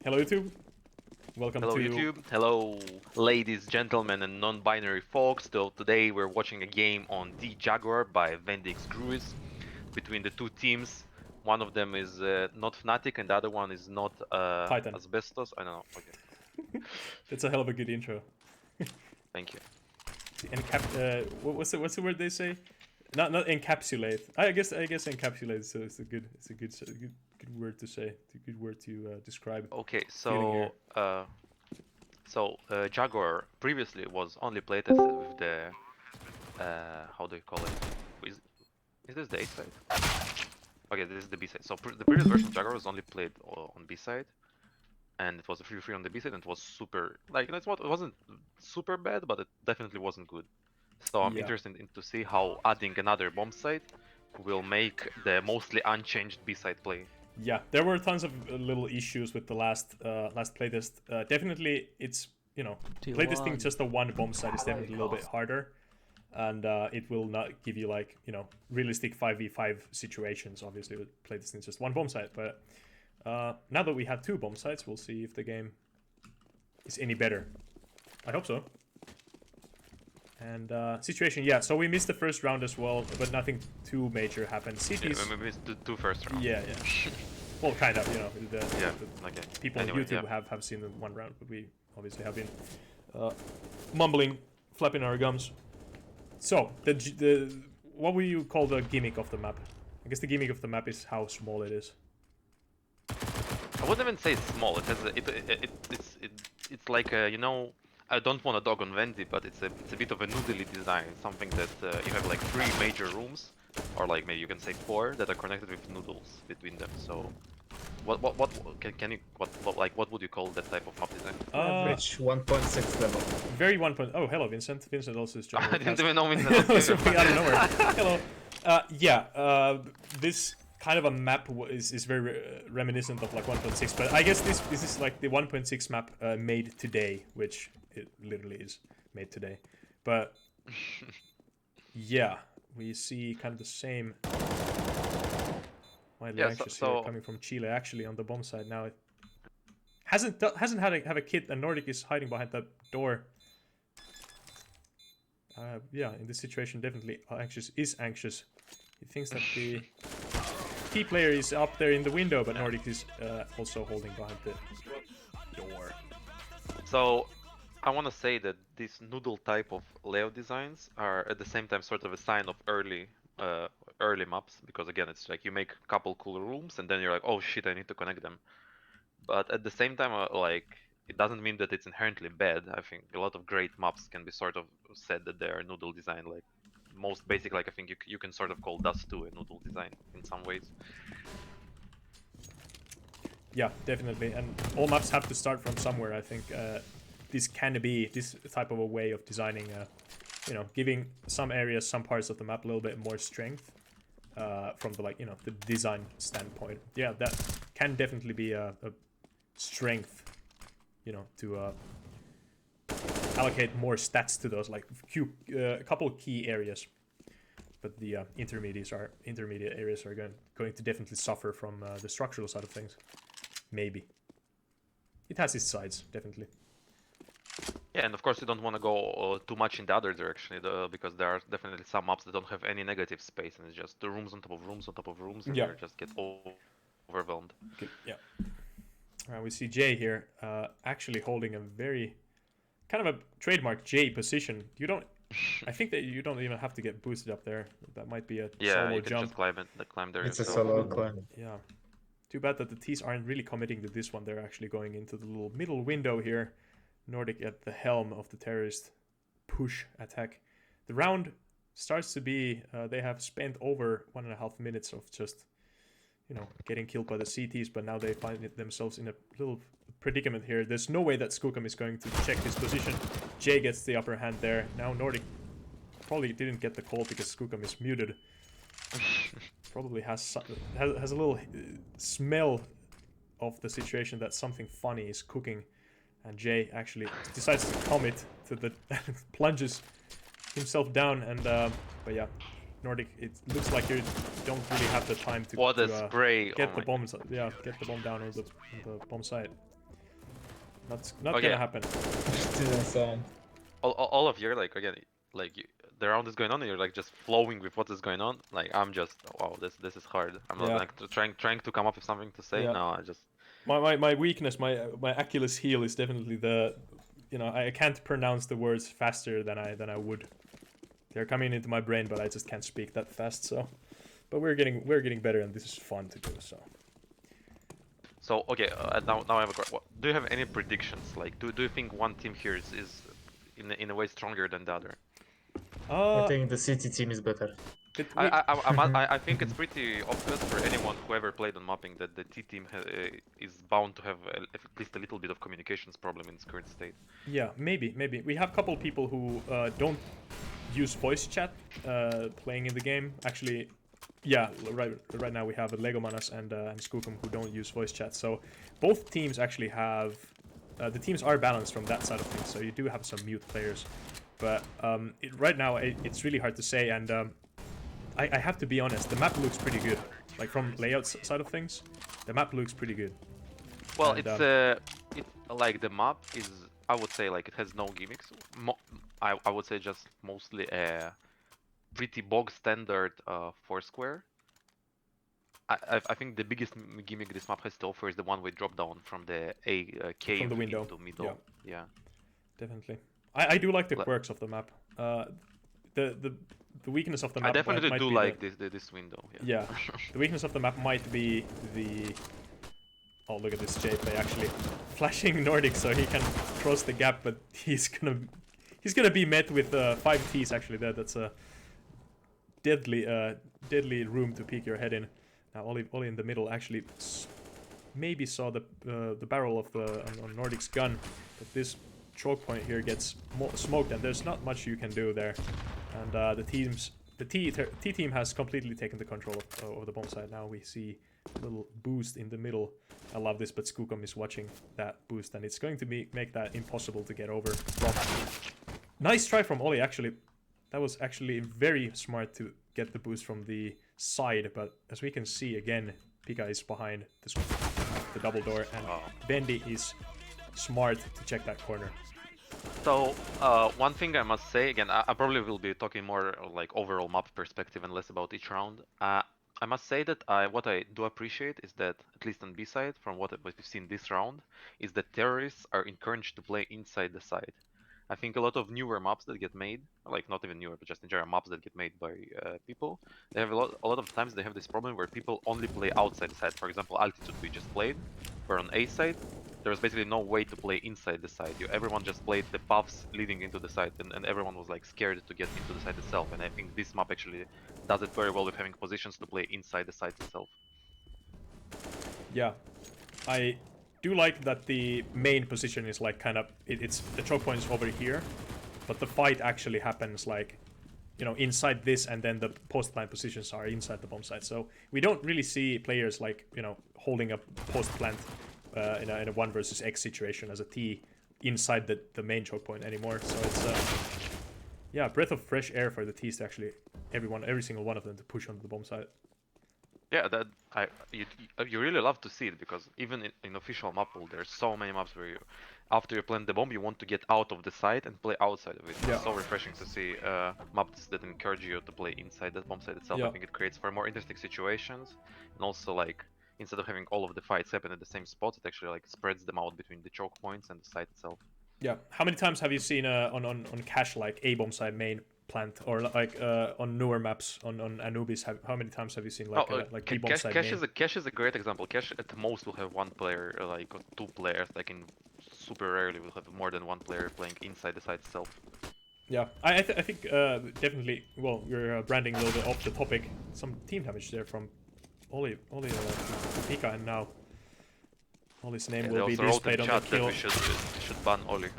Hello YouTube. Welcome Hello to YouTube, hello ladies, gentlemen and non-binary folks. So today we're watching a game on the Jaguar by VendyxGruis between the two teams. One of them is not Fnatic and the other one is not Titan. Asbestos. I don't know. Okay, That's a hell of a good intro. thank you. What's the word they say? Not encapsulate. I guess encapsulate. So it's a good word to say. It's a good word to describe. Okay, Feeling here. Jaguar previously was only playtested with the how do you call it? Is this the A side? Okay, this is the B side. So the previous version of Jaguar was only played on B side. And it was a free on the B side, and it was super it wasn't super bad, but it definitely wasn't good. So I'm Yeah. interested in to see how adding another bomb site will make the mostly unchanged B side play. Yeah, there were tons of little issues with the last playtest. Definitely, it's playtesting just the one bomb site is definitely a little bit harder, and it will not give you like realistic 5v5 situations. Obviously, with playtesting just one bomb site, but now that we have two bomb sites, we'll see if the game is any better. I hope so. And situation, yeah. So we missed the first round as well, but nothing too major happened. Cities. Yeah, maybe it's the two first rounds. Yeah, yeah. Well, kind of, the Okay. people Anyway, on YouTube yeah. have seen the one round, but we obviously have been mumbling, flapping our gums. So, what would you call the gimmick of the map? I guess the gimmick of the map is how small it is. I wouldn't even say it's small. It has it's like I don't want to dog on Vendy, but it's a bit of a noodly design. Something that you have like 3 major rooms, or like maybe you can say 4 that are connected with noodles between them. So, what can you what would you call that type of map design? Average 1.6 level. Very 1 point. Oh, hello, Vincent. Vincent also is joining. I didn't even know Vincent That was was here. out of nowhere. Hello. Yeah. This kind of a map is very reminiscent of like 1.6, but I guess this is like the 1.6 map made today, which it literally is made today. But yeah, we see kind of the same. Widely anxious here coming from Chile. Actually, on the bomb side now, it hasn't have a kit, and Nordic is hiding behind that door. Yeah, in this situation, definitely anxious. He thinks that the key player is up there in the window, but Nordic is also holding behind the door. So, I want to say that these noodle type of layout designs are at the same time sort of a sign of early maps, because again, it's like you make a couple cool rooms and then you're like, oh shit, I need to connect them. But at the same time, it doesn't mean that it's inherently bad. I think a lot of great maps can be sort of said that they are noodle design. Like most basic, like I think you can sort of call Dust 2 a noodle design in some ways. Yeah, definitely. And all maps have to start from somewhere. I think this can be this type of a way of designing, giving some areas, some parts of the map a little bit more strength from the the design standpoint. Yeah, that can definitely be a strength, to allocate more stats to those like a couple key areas. But the intermediate areas are going to definitely suffer from the structural side of things. Maybe. It has its sides, definitely. Yeah, and of course you don't want to go too much in the other direction, because there are definitely some maps that don't have any negative space, and it's just the rooms on top of rooms on top of rooms, and you just get overwhelmed. Okay, yeah. Alright, we see Jay here, actually holding a very kind of a trademark Jay position. You don't. I think that you don't even have to get boosted up there. That might be a solo you can jump. just climb there. It's a solo climb. Yeah. Too bad that the T's aren't really committing to this one. They're actually going into the little middle window here. Nordic at the helm of the terrorist push attack. The round starts to be, they have spent over 1.5 minutes of just, getting killed by the CTs, but now they find themselves in a little predicament here. There's no way that Skookum is going to check his position. Jay gets the upper hand there. Now Nordic probably didn't get the call because Skookum is muted. Probably has a little smell of the situation that something funny is cooking, and Jay actually decides to commit to the plunges himself down, and but yeah, Nordic, it looks like you don't really have the time to What a spray! get the bombs. Yeah, get the bomb down on the bomb site. Not Okay. gonna happen. Didn't sound. All of you like again like the round is going on and you're like just flowing with what is going on. Like I'm just wow, this is hard. I'm not Yeah. like trying to come up with something to say. Yeah. No, I just My weakness, my Achilles heel is definitely the, I can't pronounce the words faster than I would. They're coming into my brain, but I just can't speak that fast. So, but we're getting better, and this is fun to do. So okay. Now I have a question. Do you have any predictions? Like do you think one team here is in a way stronger than the other? I think the city team is better. I think it's pretty obvious for anyone who ever played on mapping that the T team is bound to have at least a little bit of communications problem in its current state. Yeah, maybe we have a couple people who don't use voice chat playing in the game. Actually, yeah, right now we have Legomanas and Skookum who don't use voice chat. So both teams actually have the teams are balanced from that side of things. So you do have some mute players, but right now it's really hard to say. And I have to be honest, the map looks pretty good. Like from layout side of things, the map looks pretty good. Well, And, it's like the map is, I would say, like it has no gimmicks. I would say just mostly a pretty bog standard Foursquare. I think the biggest gimmick this map has to offer is the one-way drop down from the cave from the window. into middle. Yeah. Definitely. I do like the quirks of the map. The weakness of the map I definitely might do be like this window. Yeah. The weakness of the map might be the... Oh, look at this JP actually flashing Nordic so he can cross the gap, but he's gonna be met with 5 Ts actually there. That's a deadly room to peek your head in. Now Oli in the middle actually maybe saw the barrel of on Nordic's gun, but this choke point here gets smoked and there's not much you can do there. And the T team has completely taken the control of the bomb site. Now we see a little boost in the middle. I love this, but Skookum is watching that boost, and it's going to make that impossible to get over. Nice try from Oli, actually. That was actually very smart to get the boost from the side, but as we can see again, Pika is behind the double door, and Vendy is smart to check that corner. So one thing I must say, again, I probably will be talking more like overall map perspective and less about each round. I must say that what I do appreciate is that, at least on B side, from what we've seen this round, is that terrorists are encouraged to play inside the side. I think a lot of newer maps that get made, like not even newer, but just in general maps that get made by people, they have a lot of times they have this problem where people only play outside the side. For example, Altitude we just played, where on A side, there was basically no way to play inside the side. Everyone just played the paths leading into the side, and everyone was like scared to get into the side itself. And I think this map actually does it very well with having positions to play inside the side itself. Yeah, I do like that the main position is like kind of it's the choke point is over here, but the fight actually happens like, inside this, and then the post plant positions are inside the bomb site. So we don't really see players like holding a post plant in a 1 versus X situation as a T inside the main choke point anymore. So it's yeah, breath of fresh air for the Ts to actually every single one of them to push onto the bomb site. Yeah, you really love to see it, because even in official map pool, there's so many maps where after you plant the bomb, you want to get out of the site and play outside of it. Yeah. It's so refreshing to see maps that encourage you to play inside the bomb site itself. Yeah. I think it creates for more interesting situations, and also like instead of having all of the fights happen at the same spot, it actually like spreads them out between the choke points and the site itself. Yeah. How many times have you seen on cache like a bomb site main plant, or like on newer maps on Anubis? How many times have you seen like B bomb site main? Cache is a great example. Cache at most will have 1 player, like or 2 players. Like in super rarely will have more than 1 player playing inside the site itself. Yeah, I think definitely. Well, we're branding a little bit off the topic. Some team damage there from Oli Pika, and now Oli's name will be displayed on the kill. We should ban Oli.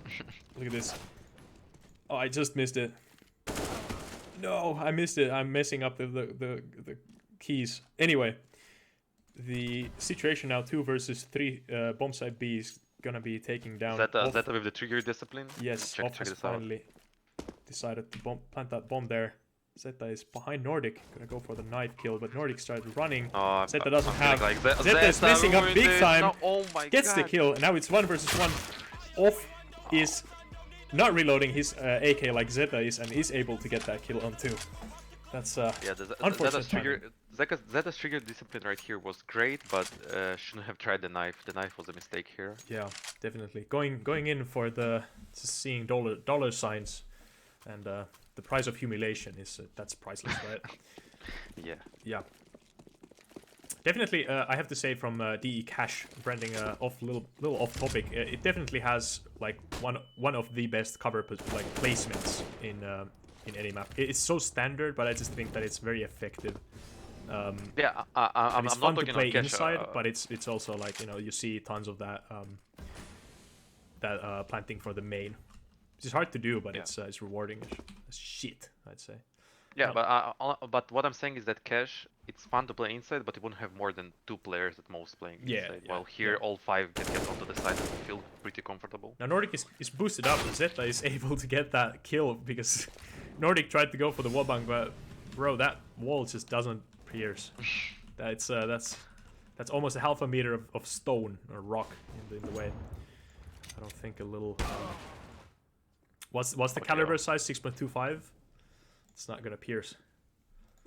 Look at this. Oh, I just missed it. No, I missed it. I'm messing up the keys. Anyway, the situation now 2 versus 3. Bomb site B is gonna be taking down. Zeta with the trigger discipline. Yes, Off has finally decided to plant that bomb there. Zeta is behind Nordic, gonna go for the knife kill, but Nordic started running. Zeta doesn't have. Zeta is messing up big time. Oh my Gets God. the kill, and now it's 1 versus 1. Off is not reloading his AK like Zeta is, and is able to get that kill on 2. That's Yeah, unfortunate. Zeta's trigger discipline right here was great, but shouldn't have tried the knife. The knife was a mistake here. Yeah, definitely. Going in for the seeing dollar signs, and the price of humiliation is that's priceless, right? Yeah. Yeah. Definitely, I have to say from DE Cash, branding little off topic, it definitely has like one of the best cover placements in any map. It's so standard, but I just think that it's very effective. Yeah, I'm it's not fun to talking play on cash, inside, but it's also like, you know, you see tons of that planting for the main, which is hard to do, but it's rewarding as shit, I'd say. Yeah, but what I'm saying is that cash, it's fun to play inside, but you wouldn't have more than 2 players at most playing inside. While here, all 5 can get onto the side and feel pretty comfortable. Now Nordic is boosted up, and Zeta is able to get that kill because Nordic tried to go for the wallbang, but bro, that wall just doesn't pierce. That's almost a half a meter of stone or rock in the way. I don't think a little. What's the caliber size? 6.25. It's not gonna pierce.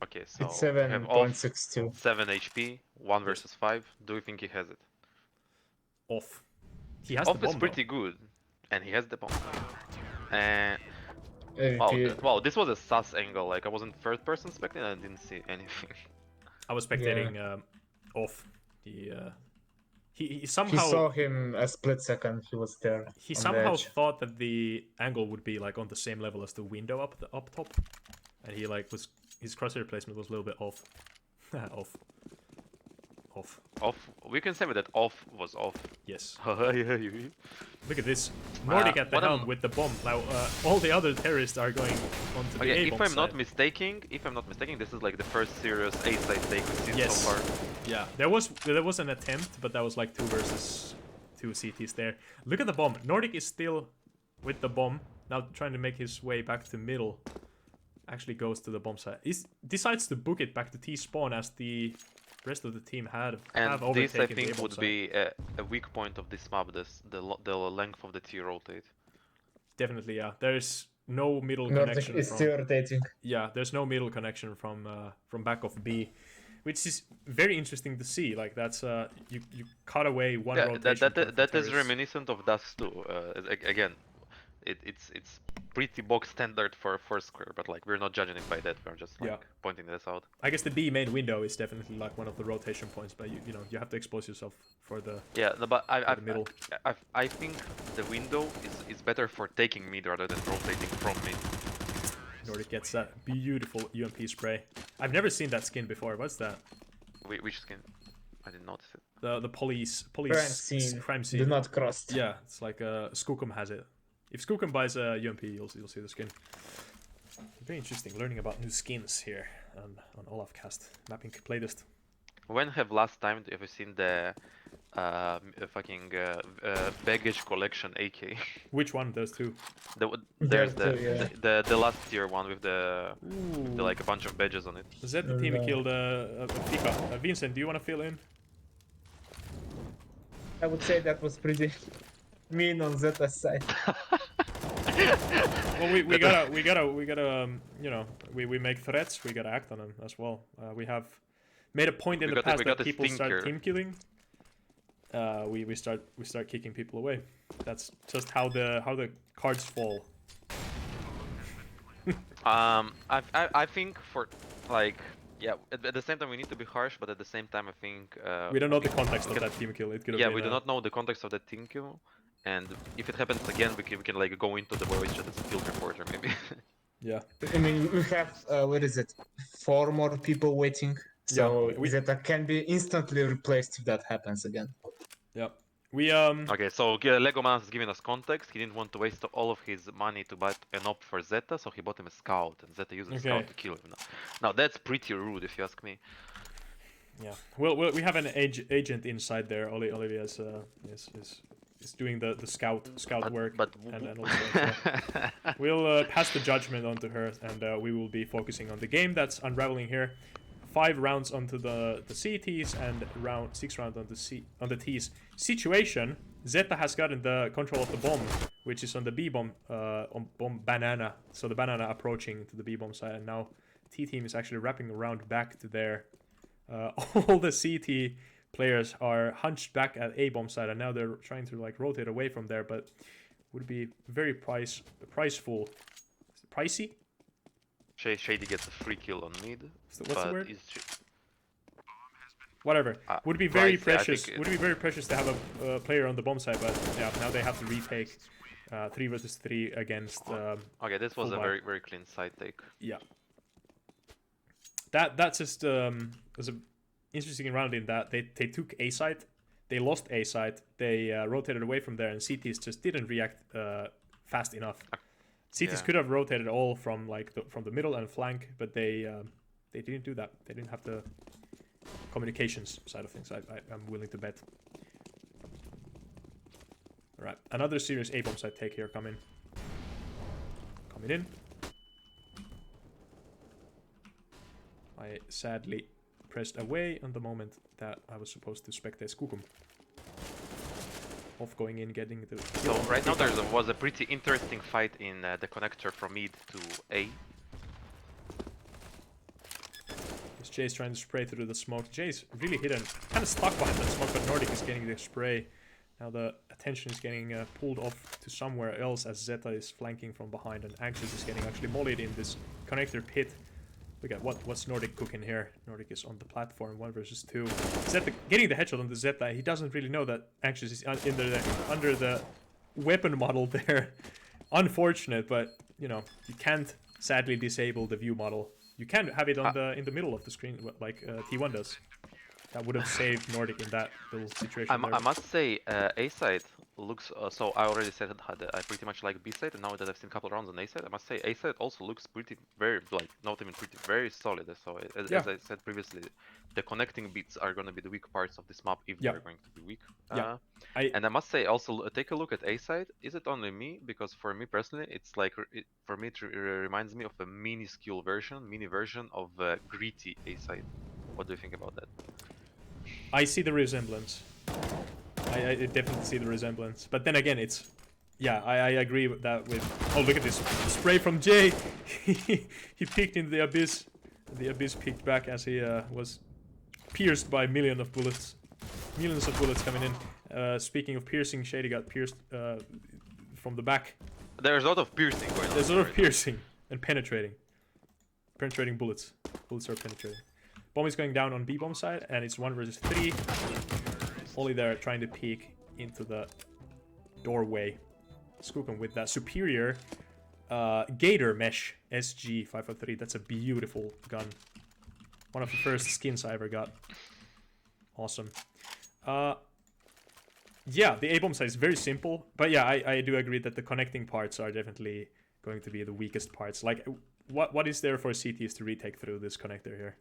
Okay, so it's 7.62. 7 HP, 1 versus 5. Do you think he has it? Off. He has Off the bomb, is pretty good, and he has the bomb. And AVP. wow, this was a sus angle. Like I wasn't third person spectating, and I didn't see anything. I was spectating Off. He somehow. He saw him a split second. He was there. He somehow thought that the angle would be like on the same level as the window up top, and he like his crosshair placement was a little bit off. Off. We can say that off was off. Yes. Yeah. Look at this. Nordic at the helm with the bomb. Now all the other terrorists are going onto the A bomb if I'm side. not mistaken, this is like the first serious A side take we've seen so far. Yeah. There was an attempt, but that was like 2 versus 2 CTs there. Look at the bomb. Nordic is still with the bomb, now trying to make his way back to middle. Actually goes to the bomb side. He decides to book it back to T spawn as the rest of the team have overtaken this I the think A-bomb would side. be a weak point of this map. The length of the T rotate. Definitely, yeah. There's no middle Nordic connection. is still rotating. Yeah, there's no middle connection from back of B, which is very interesting to see. Like that's you cut away one rotation. That is reminiscent of Dust 2. Again, it's pretty box standard for Foursquare, but like we're not judging it by that. We're just like pointing this out. I guess the B main window is definitely like one of the rotation points, but you know you have to expose yourself for the but the middle. I think the window is better for taking mid rather than rotating from mid. Nordic gets that beautiful UMP spray. I've never seen that skin before. What's that? Which skin? I didn't notice it. The police crime scene. Do not cross. Yeah, it's like Skookum has it. If Skookum buys a UMP, you'll see the skin. Very interesting, learning about new skins here on Olafcast. MapInk playtest. When have last time you ever seen the baggage collection AK? Which one? Those 2? There's the last tier one with the like a bunch of badges on it. Zed the team killed a Pika. Vincent, do you want to fill in? I would say that was pretty mean on Zeta's side. Well, we gotta you know, we make threats, we gotta act on them as well. We have made a point in the past that people start team killing. We start kicking people away. That's just how the cards fall. I think for like at the same time we need to be harsh, but at the same time I think we don't know the context of that team kill. It could have been we do not know the context of that team kill, and if it happens again, we can like go into the voice chat as a field reporter maybe. Yeah. I mean, we have what is it? 4 more people waiting, so Zeta can be instantly replaced if that happens again. Yeah. We Okay, so Lego Man is giving us context. He didn't want to waste all of his money to buy an op for Zeta, so he bought him a scout, and Zeta used the scout to kill him. Now that's pretty rude, if you ask me. Yeah. Well, we have an agent inside there. Olivia is doing the scout work, and also we'll pass the judgment on to her, and we will be focusing on the game that's unraveling here. 5 rounds onto the CTs and 6 rounds on the Ts. Situation: Zeta has gotten the control of the bomb, which is on the B bomb, on bomb banana. So the banana approaching to the B bomb side, and now T team is actually wrapping around back to there. All the CT players are hunched back at A bomb side, and now they're trying to like rotate away from there, but would be very priceful. Pricey? Shady gets a free kill on mid. What's the word? Is Whatever. Would be very pricey, precious. Would be very precious to have a player on the bomb side, but yeah, now they have to retake 3 versus 3 against. Okay, this was a very clean side take. Yeah. That's just was an interesting round in that they took A side, they lost A side, they rotated away from there, and CTs just didn't react fast enough. CTs could have rotated all from like from the middle and flank, but they didn't do that. They didn't have the communications side of things. I'm willing to bet. All right, another serious A bomb side take here coming in. I sadly pressed away on the moment that I was supposed to spectate Skukum. Off going in, getting the... So right now there was a pretty interesting fight in the connector from mid to A. This Jay's trying to spray through the smoke. Jay's really hidden, kind of stuck behind that smoke, but Nordic is getting the spray. Now the attention is getting pulled off to somewhere else as Zeta is flanking from behind, and Anxious is getting actually mollied in this connector pit. Look at what's Nordic cooking here. Nordic is on the platform, 1 versus 2. Zeta getting the headshot on the Zeta. He doesn't really know that Anxious is under the weapon model there. Unfortunate, but you know you can't sadly disable the view model. You can have it on in the middle of the screen like T1 does. That would have saved Nordic in that little situation. I must say, A side looks. So I already said that I pretty much like B side, and now that I've seen a couple rounds on A side, I must say A side also looks very solid. So as I said previously, the connecting bits are going to be the weak parts of this map if they're going to be weak. And I must say also take a look at A side. Is it only me? Because for me personally, it's like it reminds me of a mini version of Greedy A side. What do you think about that? I see the resemblance. I definitely see the resemblance. But then again, it's... Yeah, I agree with that with... Oh, look at this spray from Jay! He peeked into the abyss. The abyss peeked back as he was pierced by millions of bullets. Millions of bullets coming in. Speaking of piercing, Shady got pierced from the back. There's a lot of piercing going on. There's a lot of piercing and penetrating. Penetrating bullets. Bullets are penetrating. Bomb is going down on B bomb side, and it's 1 versus 3. Only there trying to peek into the doorway. Skukum with that superior Gator Mesh SG 553. That's a beautiful gun. One of the first skins I ever got. Awesome. Yeah, the A bomb side is very simple, but yeah, I do agree that the connecting parts are definitely going to be the weakest parts. Like, what is there for CTs to retake through this connector here?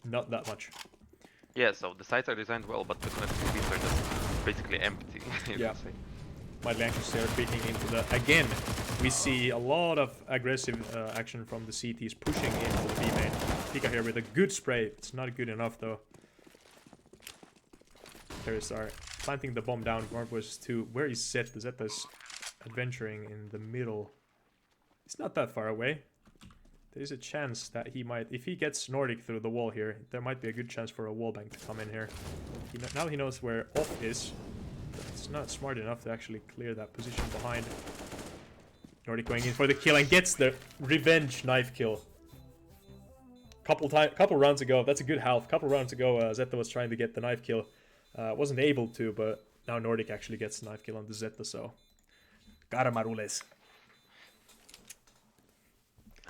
Not that much. Yeah, so the sites are designed well, but the connecting bits are just basically empty. Yeah. Mildly anxious there, peeking into the... Again, we see a lot of aggressive action from the CTs pushing into the B main. Pika here with a good spray. It's not good enough though. Terrorists are planting the bomb down. 1 versus 2. Where is Zeta? Zeta's adventuring in the middle. It's not that far away. There is a chance that he might, if he gets Nordic through the wall here, there might be a good chance for a wallbang to come in here. Now he knows where off is, but it's not smart enough to actually clear that position behind. Nordic going in for the kill and gets the revenge knife kill. Couple rounds ago, that's a good half. Couple rounds ago, Zeta was trying to get the knife kill, wasn't able to, but now Nordic actually gets the knife kill on the Zeta. So, Karamarules.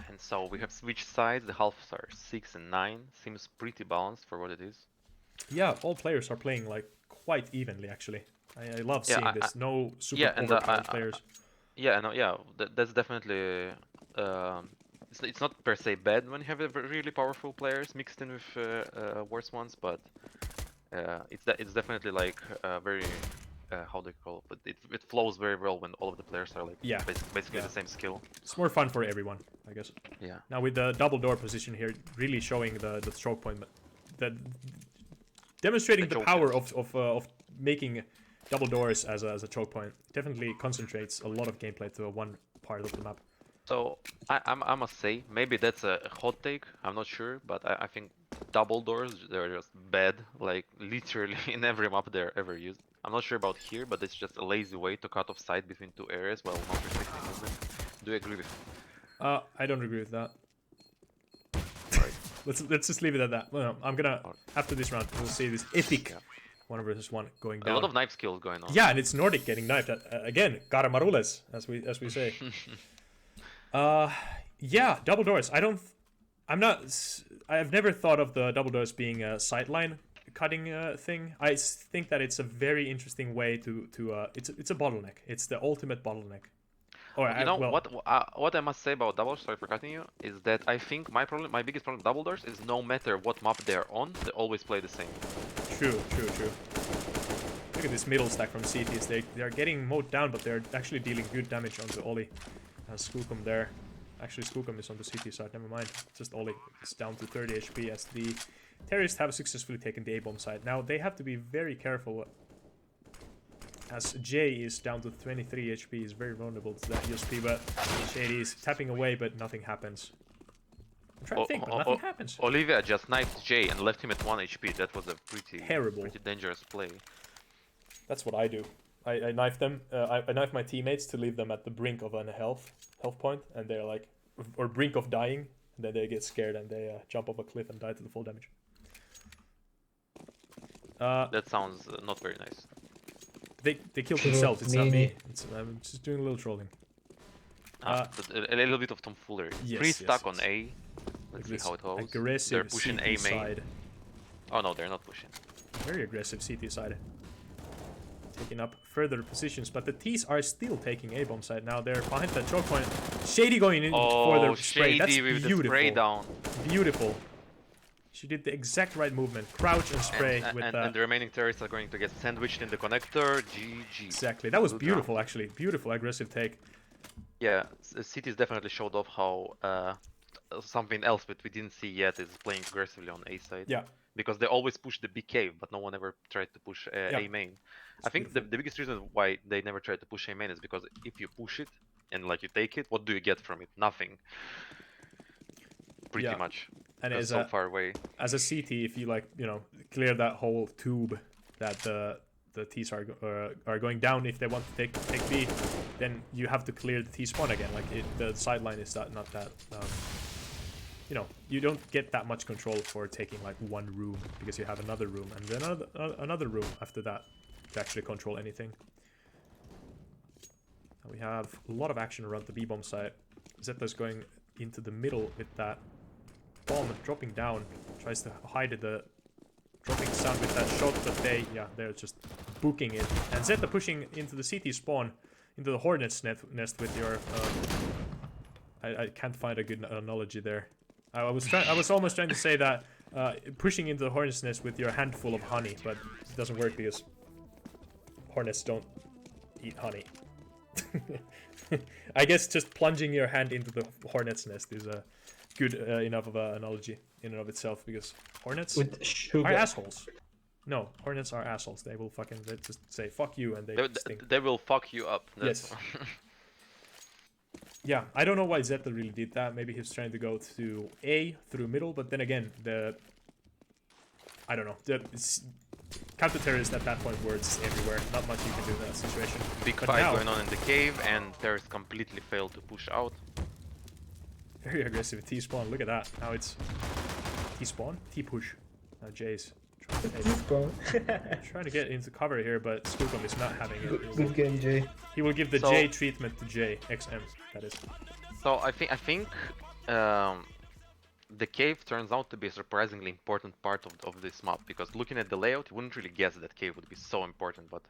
And so we have switched sides. The halves are 6 and 9. Seems pretty balanced for what it is. Yeah, all players are playing like quite evenly actually. I love seeing this. No super overpowered players. Yeah, no, yeah. That's definitely. It's not per se bad when you have really powerful players mixed in with worse ones, but it's definitely like very how they call it, but it flows very well when all of the players are like Yeah. basically Yeah. the same skill. It's more fun for everyone, I guess. Yeah. Now with the double door position here, really showing the stroke point, the demonstrating the power of making double doors as a choke point. Definitely concentrates a lot of gameplay to one part of the map. So I must say, maybe that's a hot take. I'm not sure, but I think double doors, they're just bad. Like literally in every map they're ever used. I'm not sure about here, but it's just a lazy way to cut off sight between two areas while not restricting movement. Do you agree with me? I don't agree with that. let's just leave it at that. Well, no, I'm gonna after this round we'll see this epic 1v1 going down. A lot of knife skills going on. Yeah, and it's Nordic getting knifed again. Karamarules, as we say. Yeah, double doors. I've never thought of the double doors being a sideline cutting thing. I think that it's a very interesting way to it's a bottleneck. It's the ultimate bottleneck. Or what I must say about double doors, sorry for cutting you, is that I think my biggest problem with double doors is no matter what map they're on, they always play the same. True. Look at this middle stack from CTs. They are getting mowed down, but they're actually dealing good damage onto Oli. Skookum there. Actually, Skookum is on the CT side, never mind. Just Oli is down to 30 HP as the terrorists have successfully taken the A-bomb side. Now, they have to be very careful as Jay is down to 23 HP, is very vulnerable to that USP, but Shady is tapping away, but nothing happens. I'm trying to think, but nothing happens. Olivia just knifed Jay and left him at 1 HP. That was a pretty dangerous play. That's what I do. I knife them. I knife my teammates to leave them at the brink of a health point, and they're like, or brink of dying. And then they get scared and they jump off a cliff and die to the full damage. That sounds not very nice. They killed themselves. It's not me. I'm just doing a little trolling. A little bit of tomfoolery. Yes, Pretty stuck on A. Let's see how it goes. Aggressive. They're pushing CT A main. side. Oh no, they're not pushing. Very aggressive CT side. Taking up further positions, but the T's are still taking A-bomb side now. They're behind that choke point. Shady going in for the spray. That's with beautiful. The spray down. Beautiful. She did the exact right movement. Crouch and spray and the remaining terrorists are going to get sandwiched in the connector. GG. Exactly. That was beautiful, actually. Beautiful aggressive take. Yeah, Cities definitely showed off how something else that we didn't see yet is playing aggressively on A side. Yeah. Because they always push the big cave, but no one ever tried to push A main. I think the biggest reason why they never tried to push A main is because if you push it and like you take it, what do you get from it? Nothing. Pretty much. And it's so far away. As a CT, if you clear that whole tube that the T's are going down, if they want to take B, then you have to clear the T spawn again. Like the sideline is not that. You don't get that much control for taking like one room because you have another room and then another room after that to actually control anything. And we have a lot of action around the B-bomb site. Zeta's going into the middle with that bomb dropping down, tries to hide the dropping sound with that shot, but they're just booking it. And Zeta pushing into the CT spawn, into the Hornet's nest with your I can't find a good analogy there. I was almost trying to say that pushing into the hornet's nest with your handful of honey, but it doesn't work because hornets don't eat honey. I guess just plunging your hand into the hornet's nest is a good enough of an analogy in and of itself, because hornets are assholes. No, hornets are assholes. They will they just say fuck you and they stink. They will fuck you up. That's yes. Yeah, I don't know why Zeta really did that. Maybe he's trying to go to A through middle, but then again, I don't know. The counter-terrorists at that point were just everywhere. Not much you can do in that situation. Big fight going on in the cave, and terrorists completely failed to push out. Very aggressive T-spawn. Look at that. Now it's T-spawn? T-push. Now Jay's trying to get into cover here, but Skookum is not having it. Good game, Jay. He will give the J treatment to J, XM, that is. So I think the cave turns out to be a surprisingly important part of this map, because looking at the layout, you wouldn't really guess that cave would be so important, but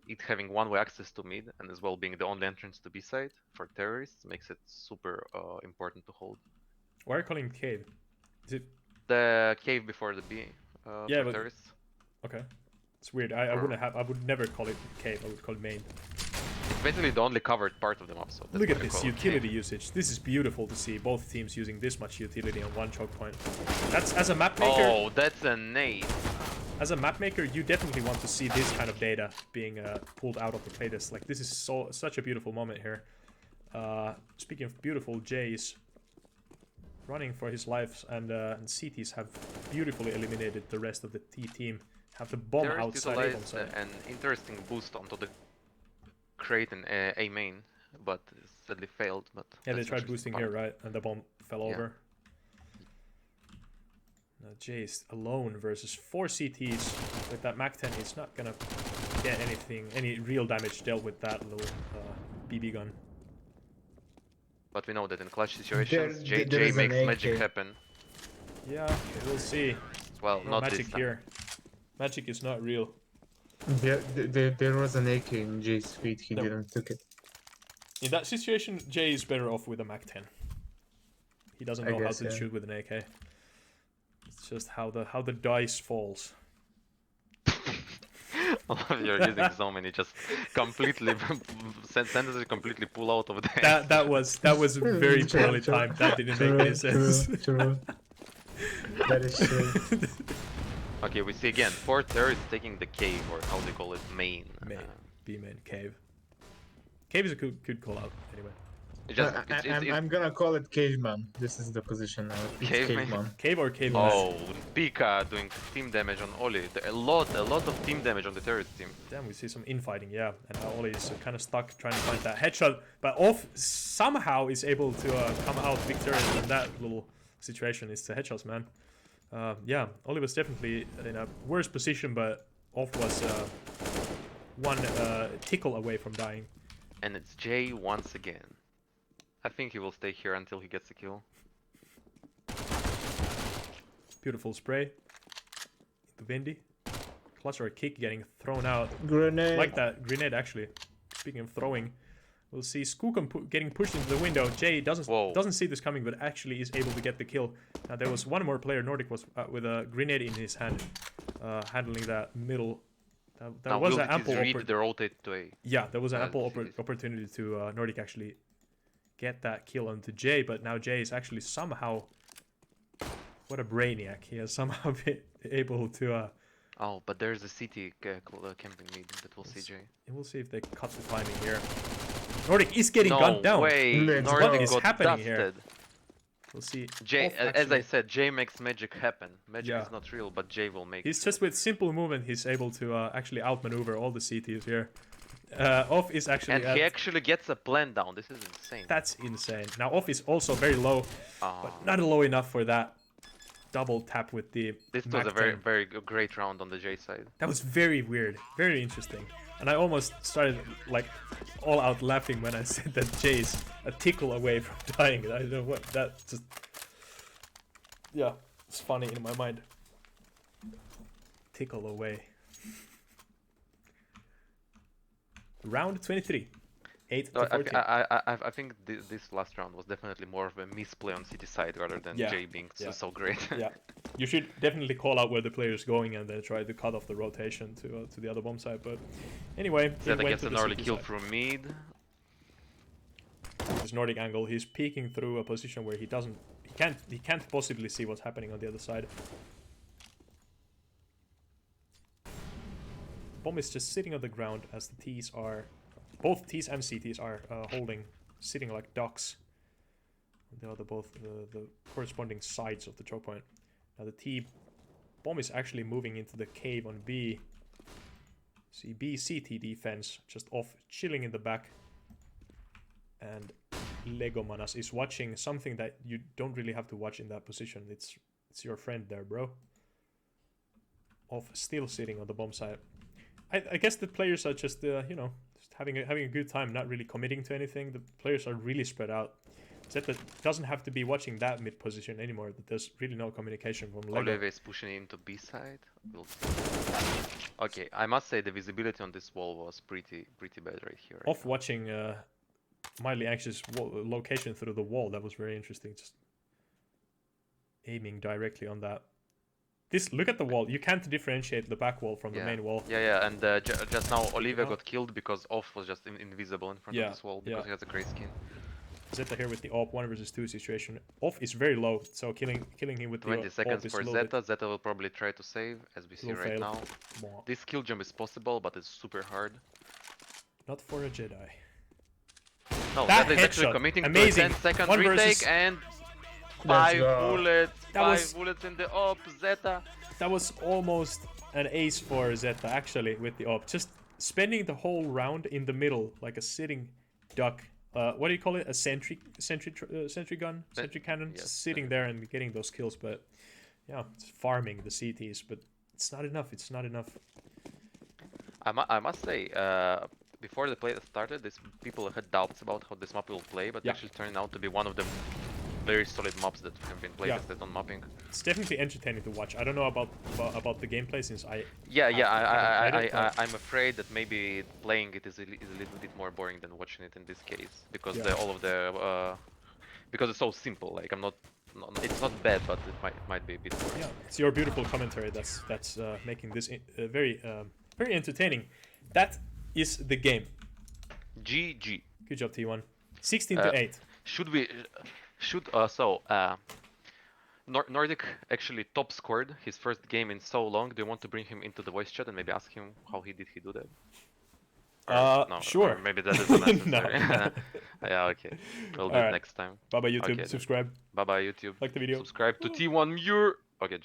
it having one-way access to mid, and as well being the only entrance to B side for terrorists, makes it super important to hold. Why are you calling it cave? Is it the cave before the B? yeah, for terrorists? Okay. It's weird. I would never call it cave. I would call it main. It's basically the only covered part of the map. So that's Look why at I this call it utility cave. usage. This is beautiful to see. Both teams using this much utility on one choke point. That's as a map maker. Oh, that's a nade. As a map maker, you definitely want to see this kind of data being pulled out of the playtest. Like this is such a beautiful moment here. Speaking of beautiful, Jay is running for his life, and CTs have beautifully eliminated the rest of the T team. Have the bomb Terrorist outside A bomb utilized side. an interesting boost onto the crate in A main, but sadly failed. But Yeah, they that's tried interesting boosting part. here, right? And the bomb fell Yeah. over. Now Jay is alone versus 4 CTs. With that MAC-10, he's not gonna get any real damage dealt with that little BB gun. But we know that in clutch situations, there Jay is an makes magic AK. happen. Yeah, we'll see. Well, No not magic this time. here. Magic is not real. There was an AK in Jay's feet. He No. didn't took it. In that situation, Jay is better off with a MAC-10. He doesn't I know guess, how to yeah. shoot with an AK. It's just how the dice falls. You're using so many just completely sentences completely pull out of the That was very poorly timed. That didn't make any sense. True. That is true. Okay, we see again 4 terrorists taking the cave, or how they call it, main. Main, B main, cave. Cave is a good call out anyway. It just, it's I'm gonna call it caveman. This is the position now. It's Caveman. caveman. Cave or cave? Oh, Pika doing team damage on Oli. A lot of team damage on the terrorist team. Damn, we see some infighting, yeah. And now Oli is kind of stuck trying to find that headshot, but Off somehow is able to come out victorious from that little situation. It's the headshots, man. Yeah, Oli was definitely in a worse position, but Off was one tickle away from dying. And it's Jay once again. I think he will stay here until he gets a kill. Beautiful spray. The Vendy. Cluster kick getting thrown out. Grenade. Like that grenade, actually. Speaking of throwing, we'll see Skookum getting pushed into the window. Jay doesn't see this coming, but actually is able to get the kill. Now there was one more player. Nordic was with a grenade in his hand, handling that middle. That was an ample read the rotate to A. Yeah, there was an ample this is- opportunity to Nordic actually get that kill onto Jay, but now Jay is actually somehow, what a brainiac, he has somehow been able to Oh, but there's a CT camping mid that will see Jay. and we'll see if they cut the timing here. Nordic is getting No gunned down. way! Let's Nordic go. Is got happening dusted. here? We'll see. Jay, Off as I actually- said, Jay makes magic happen. Magic Yeah. is not real, but Jay will make He's it. just with simple movement, he's able to actually outmaneuver all the CTs here. Off is actually And he actually gets a plan down. This is insane. that's insane. Now Off is also very low, Ah, but not low enough for that double tap with the this was a MAC-10. very great round on the Jay side. That was very weird, very interesting. And I almost started like all out laughing when I said that Jay's a tickle away from dying. I don't know what that just. Yeah, it's funny in my mind. Tickle away. Round 23. 8 So to 14. I think this last round was definitely more of a misplay on City side rather than Yeah, Jay being yeah. so great. Yeah, you should definitely call out where the player is going and then try to cut off the rotation to the other bomb side. But anyway, he Zeta went gets to an the early CT kill side. from mid. This Nordic angle, he's peeking through a position where he can't possibly see what's happening on the other side. Bomb is just sitting on the ground as the T's are, both T's and CTs are sitting like ducks. They are the corresponding sides of the choke point. Now the T bomb is actually moving into the cave on B. See B CT defense just off, chilling in the back. And Lego Manas is watching something that you don't really have to watch in that position. It's your friend there, bro. Off, still sitting on the bomb side. I guess the players are just just having a good time, not really committing to anything. The players are really spread out. Zeta doesn't have to be watching that mid position anymore. There's really no communication from Lego. Olive is pushing into B side. We'll see. Okay, I must say the visibility on this wall was pretty bad right here. Off watching mildly anxious location through the wall. That was very interesting. Just aiming directly on that Look at the wall. You can't differentiate the back wall from the main wall. Yeah, and just now Olivia out. got killed because Off was just invisible in front of this wall because he has a grey skin. Zeta here with the AWP 1 versus 2 situation. Off is very low, so killing him with 20 the seconds AWP for is a Zeta. Zeta will probably try to save, as we see right now. Mwah. This kill jump is possible, but it's super hard. Not for a Jedi. No, That Zeta is actually headshot, committing amazing. to a 10-second 1 retake versus... and Let's 5 go. bullets. That 5 was- bullets in the AWP. Zeta. That was almost an ace for Zeta, actually, with the AWP. Just spending the whole round in the middle, like a sitting duck. What do you call it? A sentry gun? Sentry cannon? Yes. Just sitting there and getting those kills, but... Yeah, it's farming the CTs, but it's not enough. It's not enough. I must say, before the play started, people had doubts about how this map will play, but actually turned out to be one of the very solid maps that have been playtested on MapInk. It's definitely entertaining to watch. I don't know about the gameplay since I... I'm afraid that maybe playing it is a little bit more boring than watching it in this case, because because it's so simple. Like it's not bad, but it might be a bit boring. Yeah, it's your beautiful commentary that's making this very entertaining. That is the game. GG. Good job, T1. 16-8. Nordic actually top scored his first game in so long. Do you want to bring him into the voice chat and maybe ask him how he do that? No, sure. Or maybe that isn't necessary. No. Yeah, okay. We'll do it next time. Bye bye YouTube. Okay, Subscribe. Bye bye YouTube. Like the video. Subscribe to T1mure. Okay,